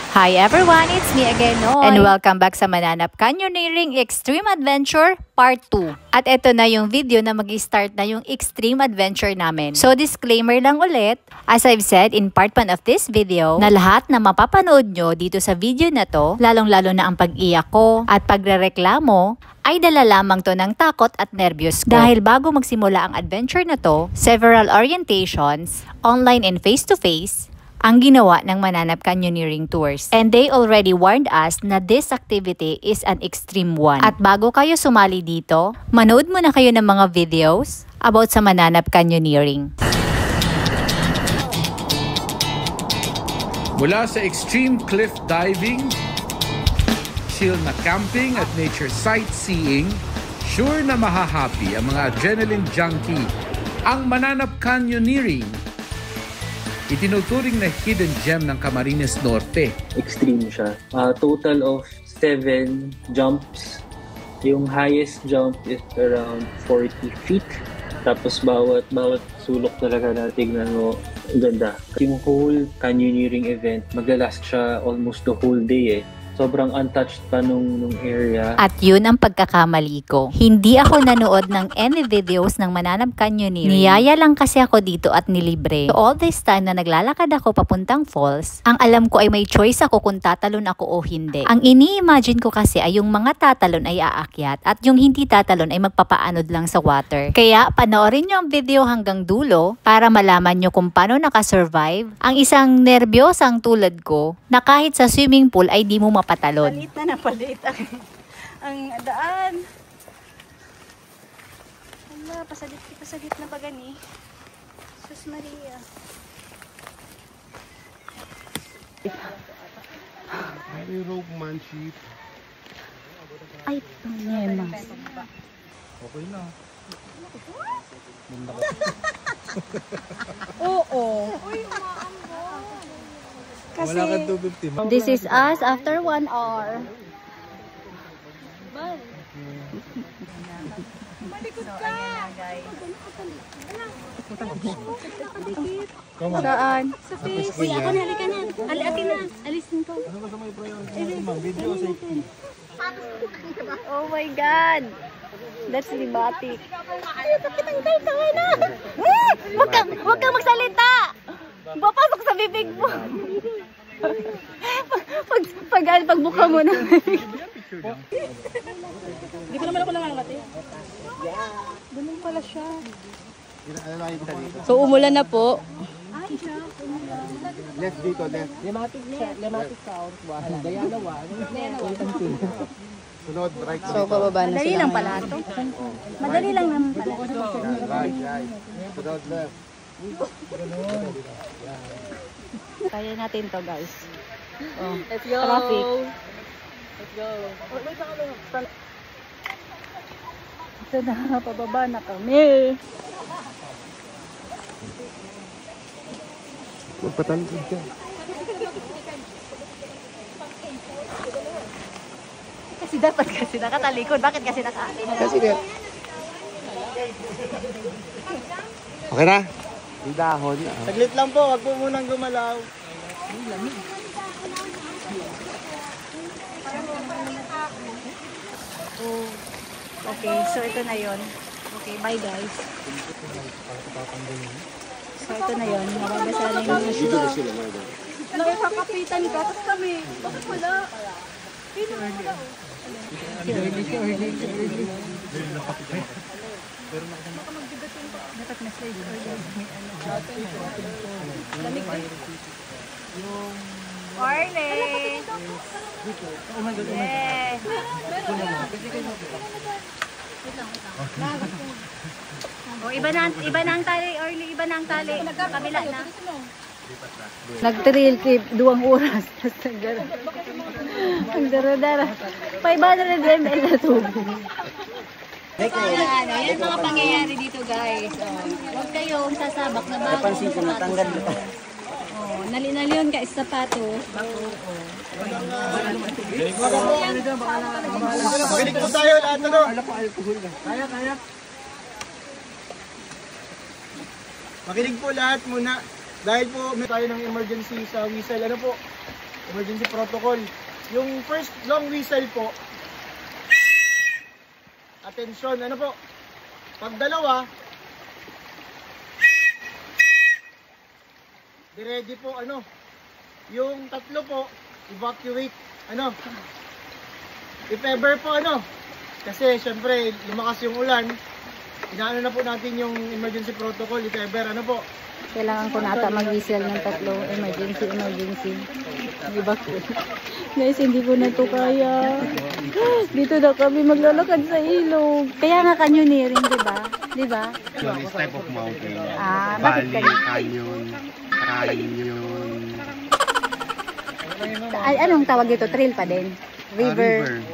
Hi everyone, it's me again, Noy. And welcome back sa Mananap Canyoneering Extreme Adventure Part 2. At ito na yung video na mag-start na yung extreme adventure namin. So disclaimer lang ulit, as I've said in part 1 of this video, na lahat na mapapanood nyo dito sa video na to, lalong-lalo na ang pag-iyak ko at pagrereklamo, ay dala lamang to ng takot at nervyos ko. Dahil bago magsimula ang adventure na to, several orientations, online and face-to-face, ang ginawa ng Mananap Canyoneering Tours. And they already warned us na this activity is an extreme one. At bago kayo sumali dito, manood muna kayo ng mga videos about sa Mananap Canyoneering. Mula sa extreme cliff diving, chill na camping at nature sightseeing, sure na mahahappy ang mga adrenaline junkie. Ang Mananap Canyoneering, itinuturing na hidden gem ng Camarines Norte. Extreme siya. Total of 7 jumps. Yung highest jump is around 40 feet. Tapos bawat sulok talaga na tignan mo, ganda. Yung whole canyoneering event, maglalast siya almost the whole day eh. Sobrang untouched pa nung area. At yun ang pagkakamali ko. Hindi ako nanood ng any videos ng Mananap Canyoneering. Niyaya lang kasi ako dito at nilibre. So all this time na naglalakad ako papuntang falls, ang alam ko ay may choice ako kung tatalon ako o hindi. Ang ini-imagine ko kasi ay yung mga tatalon ay aakyat at yung hindi tatalon ay magpapaanod lang sa water. Kaya panoorin nyo ang video hanggang dulo para malaman nyo kung paano nakasurvive ang isang nerbiyosang tulad ko na kahit sa swimming pool ay di mo patalon. Palit na palit ang daan. Hala, pasagit na ba gani? Sus Maria. May rope man sheet. Ay, panema. Okay na. Oo. Uy, umaambo. Kasi, wala kang 250. this is us after 1 hour. Bal. Malikot ka. Saan? Sa face. Uy, ako na, halika na. Akin na. Alisin ko. Ano ba sa may priority? Video safety. Oh my God. That's libatic. Kitang tawa na. Huwag kang magsalita. Papasok sa bibig mo. Pagbuka mo na. Hindi ko naman ako nangangati. Ganun pala siya. So umulan na po. Left dito, left. Lematic sound. Gayana 1. Sunod, right. So pababa na sila. Madali lang pala ito. Madali lang naman pala. Right. Sunod, left. Kaya natin to, guys. Oh, let's go. Traffic. Let's go. Ito na, pababa na kami. Magpatalikod ka. Kasi dapat kasi nakatalikod. Bakit kasi nakaatin? Kasi nga. Okay na? Yung dahon. Saglit lang po, wag po munang gumalaw. Okay, so ito na yon. Okay, bye guys. So ito na yon. Mababasahin na siya. Nakipakapitan ka, tapos kami. Bakit wala? Pino mo wala. Dapat na slide Orne! Yeah! Oh, iba na ang tali, Orly, iba na ang tali. Kabila na. Nag-trail trip 2 oras. Ang dara-dara. 500 ml na tubig. Yan mga pangyayari dito, guys. Huwag kayong sasabak na bago. Napansin ko, natanggal nito. Nali-naliyon ka sa sapatos. Makinig po tayo lahat ano. Kaya. Makinig po lahat muna. Dahil po may tayo ng emergency sa whistle. Ano po? emergency protocol. Yung first long whistle po, attention, ano po, pag dalawa, ready po, ano, yung tatlo po, evacuate, ano, if ever po, ano, kasi syempre, lumakas yung ulan, inaano na po natin yung emergency protocol, if ever, ano po, Kailangan ko na ata mag-whistle ng tatlo. Emergency. Evacuate. Guys, hindi ko na to kaya. Dito na kami maglalakad sa ilog. Kaya nga canyoneering, diba? Diba? This type of mountain. Bakit Valley, canyon. Anong tawag dito? Trail pa din? River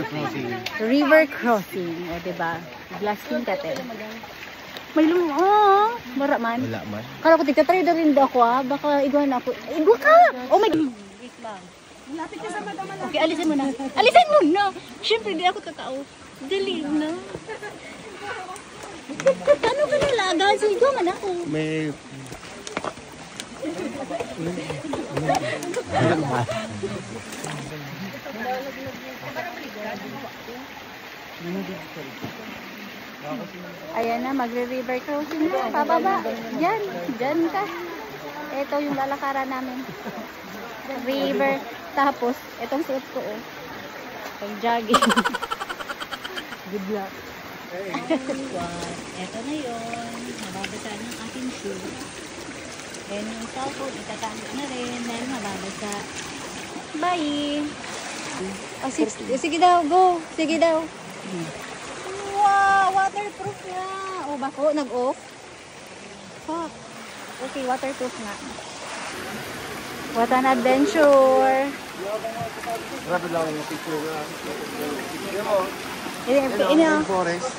crossing. River crossing. O, diba? Blasting ka, te. May mara man. Wala man. Kala ko tigka-try na rin ako baka igwan ako. Igwa ka! Oh my God! Wait lang. Malapit ka sa madama lang. Okay, alisin mo na. Alisin mo na! Siyempre, di ako tatao. Dali na. Ano ka nalaga? So, igwa man ako. May... Ayan na, magre-river crossing na. Pababa. Diyan ka. Ito yung lalakaran namin. River. Tapos, itong suot ko, pang jogging. Good luck. Ito na yun. Mababasa ng aking shoe. Then, yung cellphone, itatago na rin dahil mababasa. Bye! Oh, sige daw, go! Sige daw. Wow! Waterproof nga! O, bako? Nag-off? Fuck. Okay, waterproof nga. What an adventure! Grabe lang yung picture na. Ino. Forest.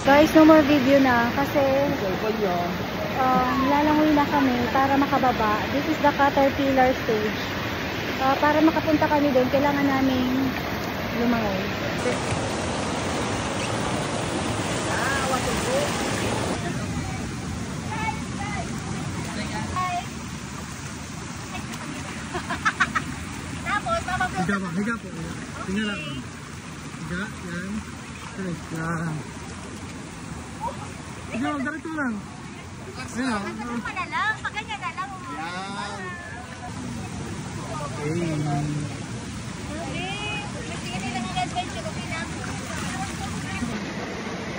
Guys, no more video na kasi lalangoy na kami para makababa. This is the Caterpillar stage. Para makapunta kami doon, kailangan namin lumangoy. Higa po. Tingnan lang. Higa, yan. Straight lang. Higa, ganito lang. Ayan. Pag na lang, pag ganyan na lang.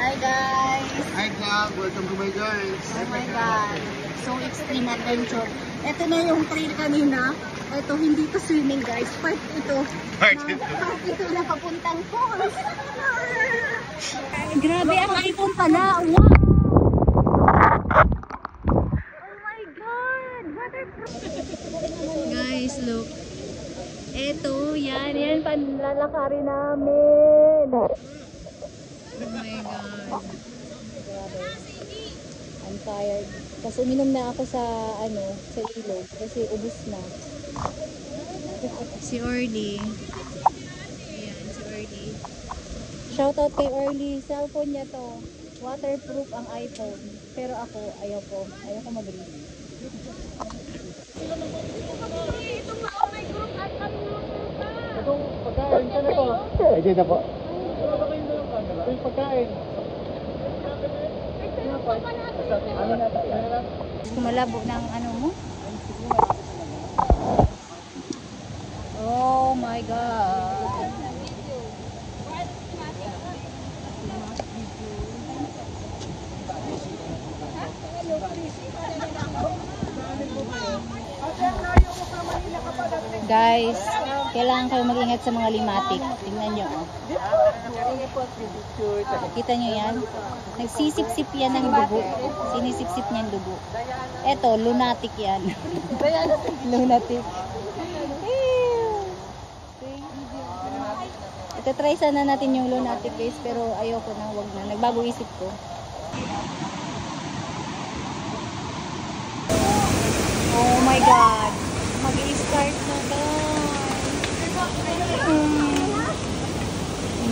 Hi guys! Hi vlog, welcome to my guys. Oh my God! So extreme adventure. Ito na yung trail kanina. Ito, hindi to swimming guys. Part ito. Part ito na papuntang falls. Grabe ang ipon pala. Wow! Oh my God! Waterproof! Guys, look. Ito, yan panlalakarin namin. Oh my God. I'm tired. Kasi uminom na ako sa ilog kasi ubos na. Si Orly. Ayan, si Orly. Shoutout kay Orly. Cellphone niya to. Waterproof ang iPhone. Pero ako, ayaw ko mag-risk. Itong pagkain, saan na to? Ay, dito po. Itong pagkain. Kumalabo ng ano mo? Oh my God! Guys, kailangan kayo mag-ingat sa mga limatic. Tingnan nyo. Kita nyo yan? Nagsisip-sip yan ng dugo. Sinisip-sip niyan dugo. Eto, lunatic yan. Lunatic. Ito, try sana natin yung lunatic guys, pero ayoko na, wag na. Nagbago isip ko. Oh my God. Mag-i-start na guys.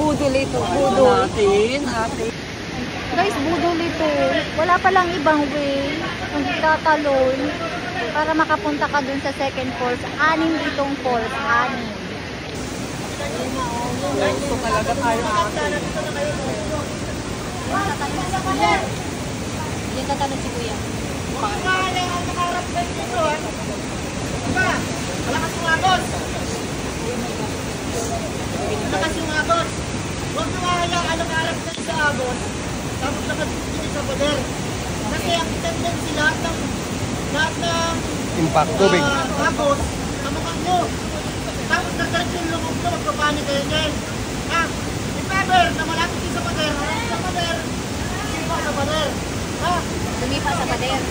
Budol ito. Budol. Guys, budol ito. Wala palang ibang way. Hindi tatalon. Para makapunta ka dun sa second falls. 6 itong falls. 6. Ito talaga tayo ate. Yan tatalon si Kuya. Malakas yung agos! Malakas yung agos! Huwag nyo mahalaan ang harap na sa agos, tapos nakatitigil sa pader. Kasi ang tendency lahat ng Impact, tubig. agos sa mukha nyo. Tapos nagkarit yung lumog nyo, magpapanik kayo din. Ha? If ever na malapit din sa pader, harap sa pader, simpa sa pader. Ha? Lumipa sa pader.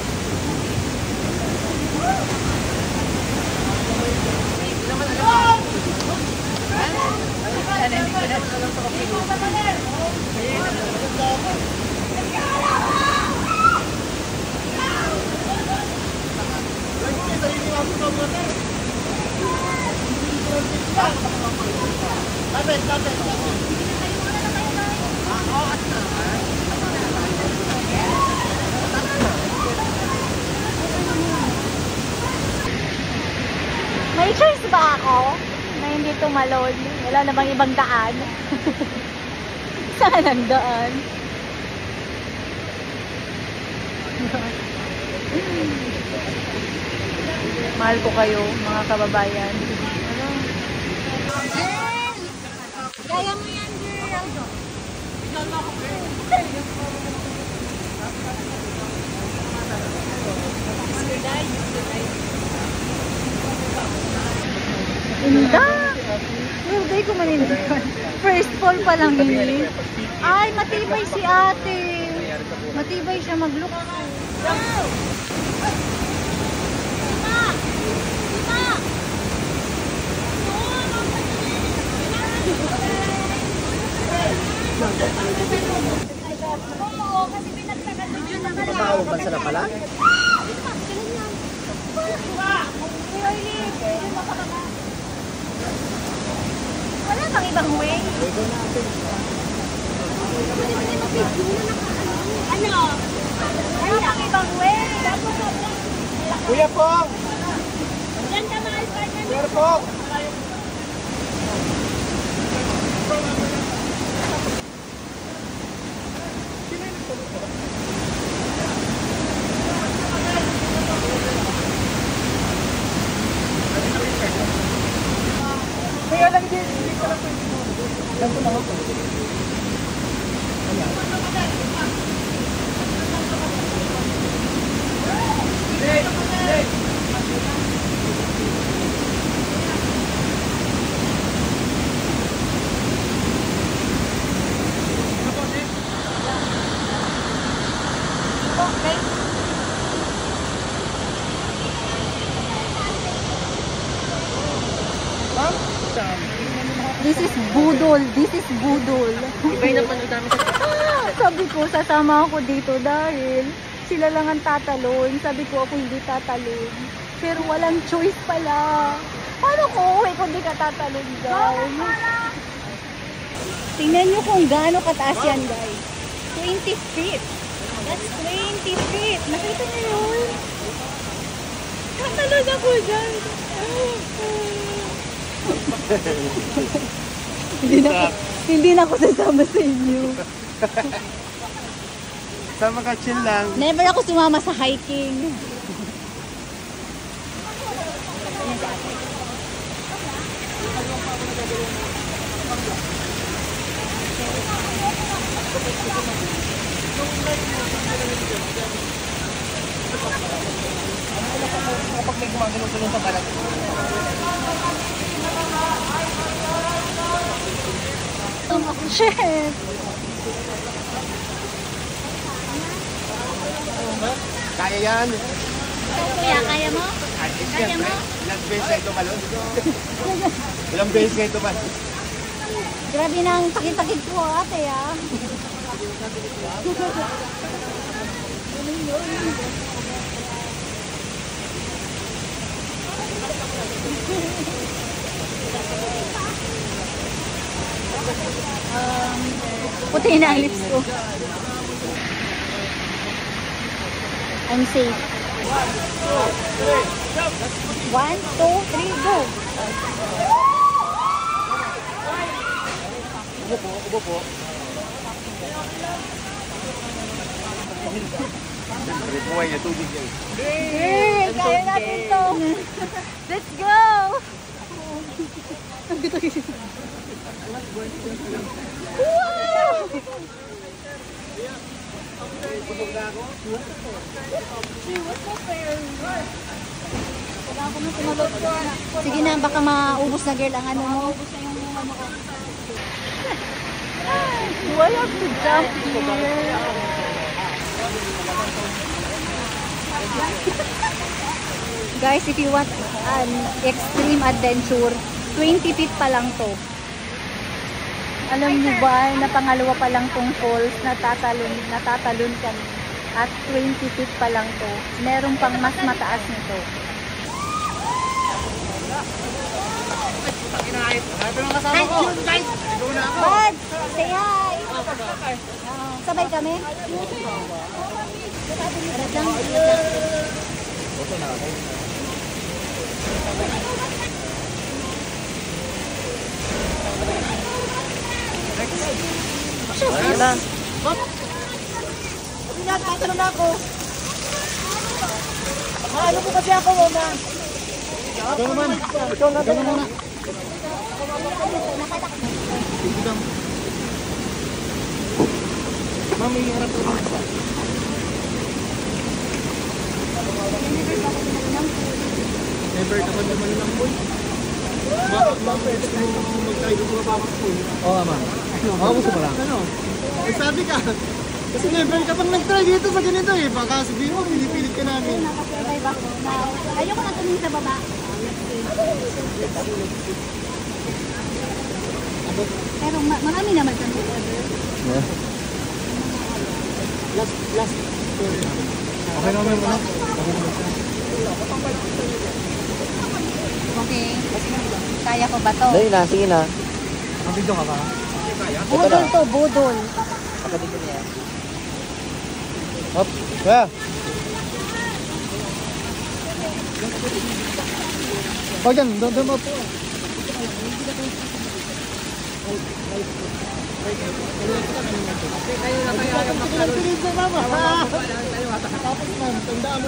May choice ba ako na hindi tumalon? Wala na bang ibang daan? Saan ang daan? Mahal ko kayo, mga kababayan. Kaya mo yan, girl. Inda! Hindi ko manindigan. First fall pa lang yun. Ay, matibay si ate. Matibay siya mag-look. Patawag ba sila pala? Wala bang ibang way? Ano? Wala bang ibang way? Kuya Pong! Ganda mahal pa na. Kuya Pong! Kaya lang din, hindi ka lang pwede mo. Ganito lang ako. This is budol. This is budol. Iba'y napanood namin sa Sabi ko, sasama ako dito dahil sila lang ang tatalon. Sabi ko, ako hindi tatalon. Pero walang choice pala. Paano ko uwi kung di ka tatalon, guys? Tingnan nyo kung gaano kataas yan, guys. 20 feet. That's 20 feet. Nakita nyo yun? Tatalon ako dyan. Hindi na ako sasama sa inyo. Sama ka, chill lang. Never ako sumama sa hiking. kapag may gumagano-gano sa balat. Shit! Kaya yan. Kuya, kaya mo? Kaya mo? Ilang beses kayo tumalon? Ilang beses kayo tumalon? Grabe na ang takit-takit ko ate ah. Puti na ang lips ko. I'm safe. 1, 2, 3, go! Ubo po. Buhay niya, tubig yan. Hey, kaya natin to! Let's go! Wow! Sige na, baka maubos na girl ang ano mo. Do I have to jump here? Guys, if you want an extreme adventure, 20 feet pa lang to. Alam niyo ba na pangalawa pa lang tong falls, natatalon kami. At 20 feet pa lang to. Meron pang mas mataas nito. Bud, say hi! Sabay kami? Arat lang. Sige na. Tatanong na ako. Ano po kasi ako muna? Ikaw naman. Ikaw muna. Mami, harap ko. Never ka pa naman lang po. Bakit magtayo ko ba ako po? Oo, ma'am. Ako gusto pa lang. Ano? Sabi ka. Kasi never ka pang nag-try dito sa ganito eh. Baka sabihin mo, pinipilit ka namin. Ayoko na tumingin sa baba. Pero marami naman sa order. Last. Okay naman mo na. Okay. Kaya ko ba to? Dali na, sige na. Ang video ka ba? Budol to, budol. Pagkadito niya. Hop, kaya. Pag yan, doon mo po.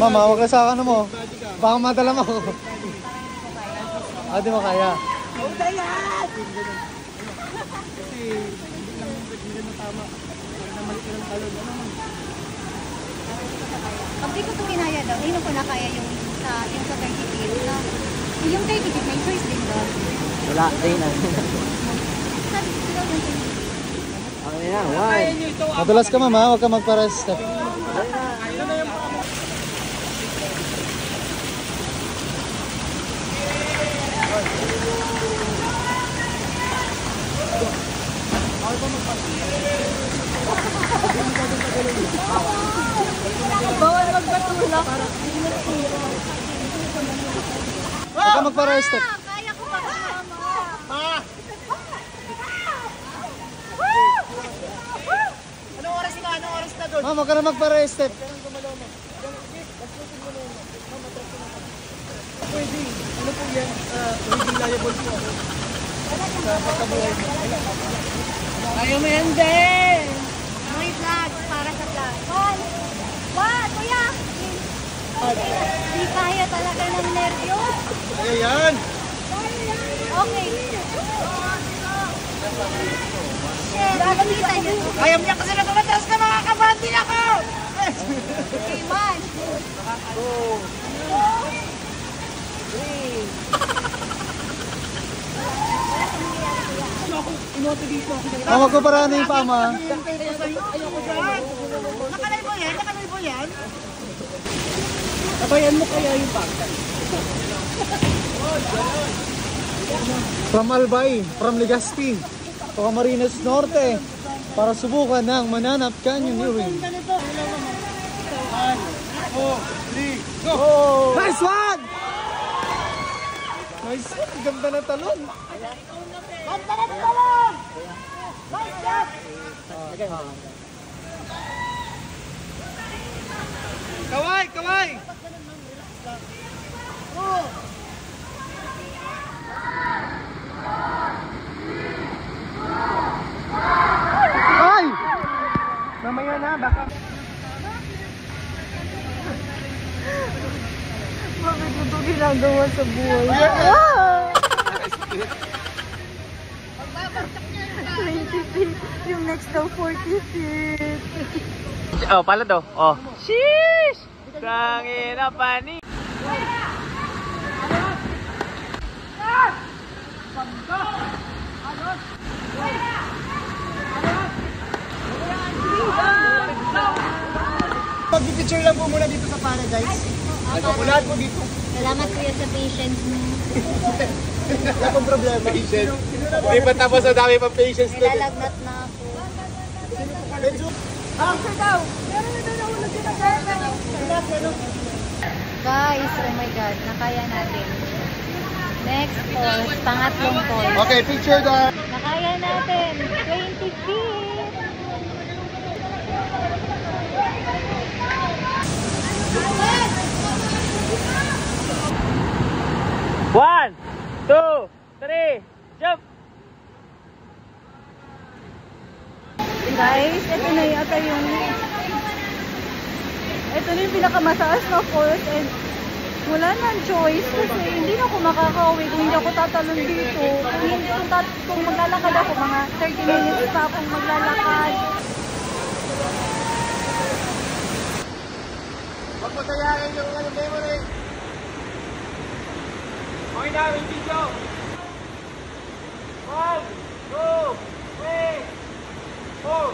Mama, huwag ka sa ano mo. Baka matalam ako. Di mo kaya. Huwag na yan! Kasi hindi na tama. Pag namalik ka ng talon, ano man. Pag di ko ito kinaya daw, ayun ko na kaya yung sa 30 feet na. Yung 30 feet, may choice din doon. Wala, day na. Sabi ko daw yung 30 feet. Ano yan, why? Madulas ka mama, huwag ka magpa-rest. Bawal magpatulak. Huwag ka magpa-rest. Kaya ko pa mama. Anong oras na? Anong oras na doon? Mama, huwag ka na magpa-rest. Pwede. Ano po yan? Hindi liable po ako. Sa pagkabuhay mo. Ayaw mo yan din. May vlog para sa vlog. What? Kuya! Di kaya talaga ng nervyo. Kaya yan. Okay. Shit, nakikita niyo. Ayaw niya kasi na tumataas ka, makakabandi ako! Okay, man. Mama, ko paraan yung pama. Nakalay mo yan? Nakalay mo yan? Tabayan mo kaya yung pangkat. From Albay, from Legazpi, to Camarines Norte, para subukan ng Mananap Canyoneering. 1, 2, 3, go! Nice one! Nice. Ang ganda na talon. Ganda na talon! Nice shot! Kaway! Kaway! Oh! Ay! Mamaya na, baka... Bakit mo ito ginagawa sa buhay? Ah! 20 feet. Yung next daw 40 feet. Oh, pala to. Oh. Sheesh! Tangina pani. Pag-picture lang po muna dito sa Paradise. Unahan po dito. Salamat kuya sa patience mo. Wala pong problema. Patience. Hindi pa tapos ang dami pang patience na. Nilalagnat na ako. Answer daw! Meron na nahulog din ang Guys, oh my God, nakaya natin. Next falls, pangatlong falls. Okay, picture daw. Nakaya natin, 20 feet. One, two, three, jump! Guys, ito na yata yung pinakamataas na falls and wala nang choice kasi hindi na ako makakauwi kung hindi ako tatalon dito. Kung maglalakad ako, mga 30 minutes pa akong maglalakad. Huwag mo tayarin yung memory. Okay na, may video! 1, 2, 3, 4!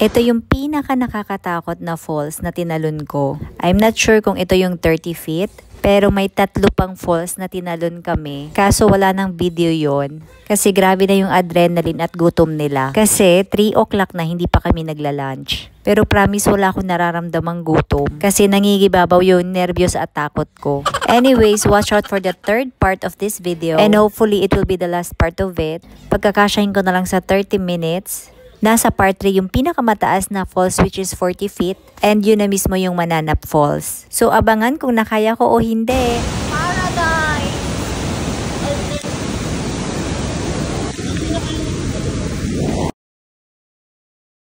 Ito yung pinaka nakakatakot na falls na tinalon ko. I'm not sure kung ito yung 30 feet, pero may 3 pang falls na tinalon kami. Kaso wala nang video yon kasi grabe na yung adrenaline at gutom nila. Kasi 3 o'clock na hindi pa kami nagla-lunch. Pero promise wala akong nararamdamang gutom kasi nangigibabaw yung nervyos at takot ko. Anyways, watch out for the third part of this video and hopefully it will be the last part of it. Pagkakasyahin ko na lang sa 30 minutes. Nasa part 3 yung pinakamataas na falls which is 40 feet and yun na mismo yung Mananap Falls. So abangan kung nakaya ko o hindi.